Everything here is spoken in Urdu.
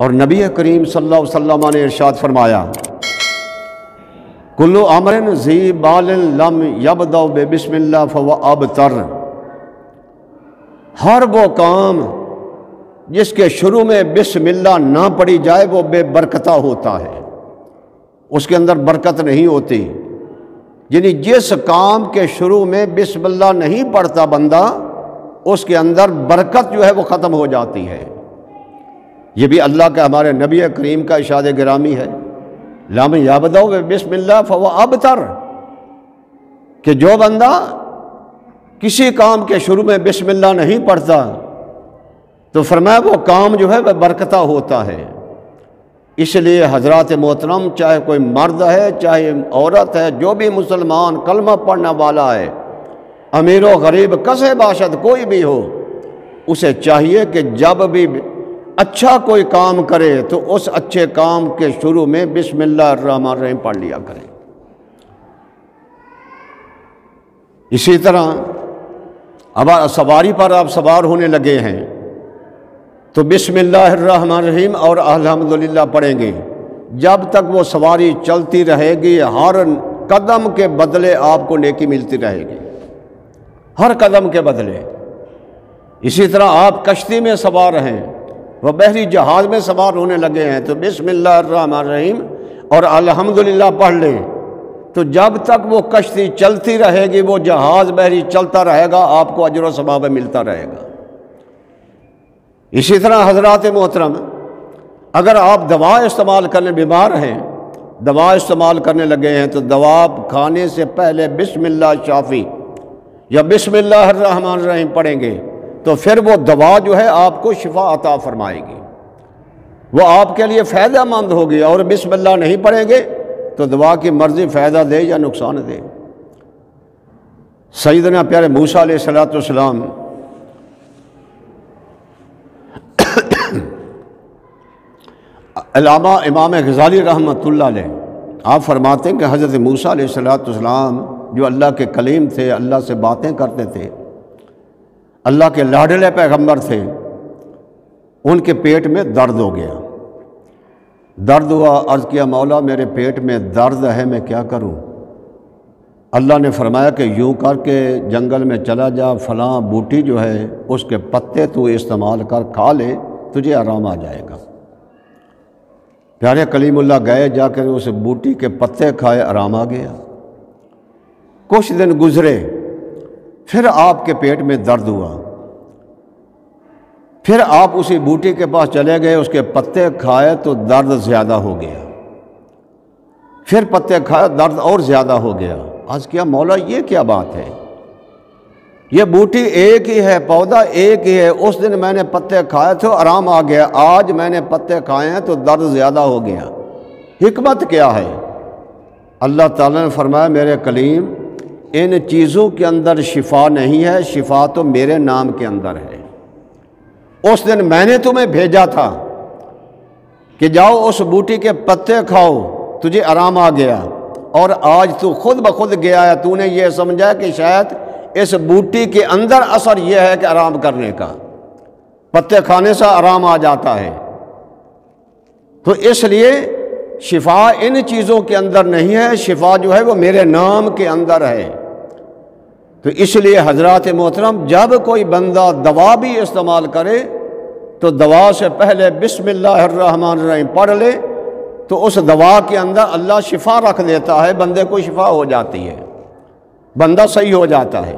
اور نبی کریم صلی اللہ علیہ وسلم نے ارشاد فرمایا کل امر ذی بال لم یبدأ بسم اللہ فهو ابتر، ہر وہ کام جس کے شروع میں بسم اللہ نہ پڑھی جائے وہ بے برکتہ ہوتا ہے، اس کے اندر برکت نہیں ہوتی۔ یعنی جس کام کے شروع میں بسم اللہ نہیں پڑھتا بندہ، اس کے اندر برکت جو ہے وہ ختم ہو جاتی ہے۔ یہ بھی اللہ کے ہمارے نبی کریم کا ارشاد گرامی ہے، لم یبدأ بسم اللہ فهو ابتر، کہ جو بندہ کسی کام کے شروع میں بسم اللہ نہیں پڑھتا تو فرمایا وہ کام جو ہے وہ برکتہ ہوتا ہے۔ اس لیے حضرات محترم، چاہے کوئی مرد ہے چاہے عورت ہے، جو بھی مسلمان کلمہ پڑھنے والا ہے، امیر و غریب کسے باشد کوئی بھی ہو، اسے چاہیے کہ جب بھی اچھا کوئی کام کرے تو اس اچھے کام کے شروع میں بسم اللہ الرحمن الرحیم پڑھ لیا کرے۔ اسی طرح اب سواری پر آپ سوار ہونے لگے ہیں تو بسم اللہ الرحمن الرحیم اور الحمدللہ پڑھیں گے، جب تک وہ سواری چلتی رہے گی ہر قدم کے بدلے آپ کو نیکی ملتی رہے گی، ہر قدم کے بدلے۔ اسی طرح آپ کشتی میں سوار ہیں، وہ بحری جہاز میں سوار ہونے لگے ہیں تو بسم اللہ الرحمن الرحیم اور الحمدللہ پڑھ لیں، تو جب تک وہ کشتی چلتی رہے گی، وہ جہاز بحری چلتا رہے گا، آپ کو اجر و ثواب ملتا رہے گا۔ اسی طرح حضرات محترم، اگر آپ دوا استعمال کرنے، بیمار ہیں، دوا استعمال کرنے لگے ہیں تو دوا کھانے سے پہلے بسم اللہ شافی یا بسم اللہ الرحمن الرحیم پڑھیں گے تو پھر وہ دوا جو ہے آپ کو شفا عطا فرمائے گی، وہ آپ کے لیے فائدہ مند ہوگی۔ اور بسم اللہ نہیں پڑھیں گے تو دوا کی مرضی فائدہ دے یا نقصان دے۔ سیدنا پیارے موسیٰ علیہ السلام علامہ امام غزالی رحمۃ اللہ علیہ آپ فرماتے ہیں کہ حضرت موسیٰ علیہ السلام جو اللہ کے کلیم تھے، اللہ سے باتیں کرتے تھے، اللہ کے لاڈلے پیغمبر تھے، ان کے پیٹ میں درد ہو گیا۔ درد ہوا، عرض کیا مولا میرے پیٹ میں درد ہے، میں کیا کروں؟ اللہ نے فرمایا کہ یوں کر کے جنگل میں چلا جا، فلاں بوٹی جو ہے اس کے پتے تو استعمال کر، کھا لے، تجھے آرام آ جائے گا۔ پیارے کلیم اللہ گئے، جا کر اس بوٹی کے پتے کھائے، آرام آ گیا۔ کچھ دن گزرے، پھر آپ کے پیٹ میں درد ہوا، پھر آپ اسی بوٹی کے پاس چلے گئے، اس کے پتے کھائے تو درد زیادہ ہو گیا، پھر پتے کھائے درد اور زیادہ ہو گیا۔ عرض کیا مولا یہ کیا بات ہے؟ یہ بوٹی ایک ہی ہے، پودا ایک ہی ہے، اس دن میں نے پتے کھائے تھے آرام آ گیا، آج میں نے پتے کھائے ہیں تو درد زیادہ ہو گیا، حکمت کیا ہے؟ اللہ تعالیٰ نے فرمایا میرے کلیم ان چیزوں کے اندر شفا نہیں ہے، شفا تو میرے نام کے اندر ہے۔ اس دن میں نے تمہیں بھیجا تھا کہ جاؤ اس بوٹی کے پتے کھاؤ، تجھے آرام آ گیا، اور آج تو خود بخود گیا ہے، تو نے یہ سمجھا کہ شاید اس بوٹی کے اندر اثر یہ ہے کہ آرام کرنے کا، پتے کھانے سے آرام آ جاتا ہے۔ تو اس لیے شفا ان چیزوں کے اندر نہیں ہے، شفا جو ہے وہ میرے نام کے اندر ہے۔ تو اس لیے حضرات محترم، جب کوئی بندہ دوا بھی استعمال کرے تو دوا سے پہلے بسم اللہ الرحمن الرحیم پڑھ لے تو اس دوا کے اندر اللہ شفا رکھ دیتا ہے، بندے کو شفا ہو جاتی ہے، بندہ صحیح ہو جاتا ہے۔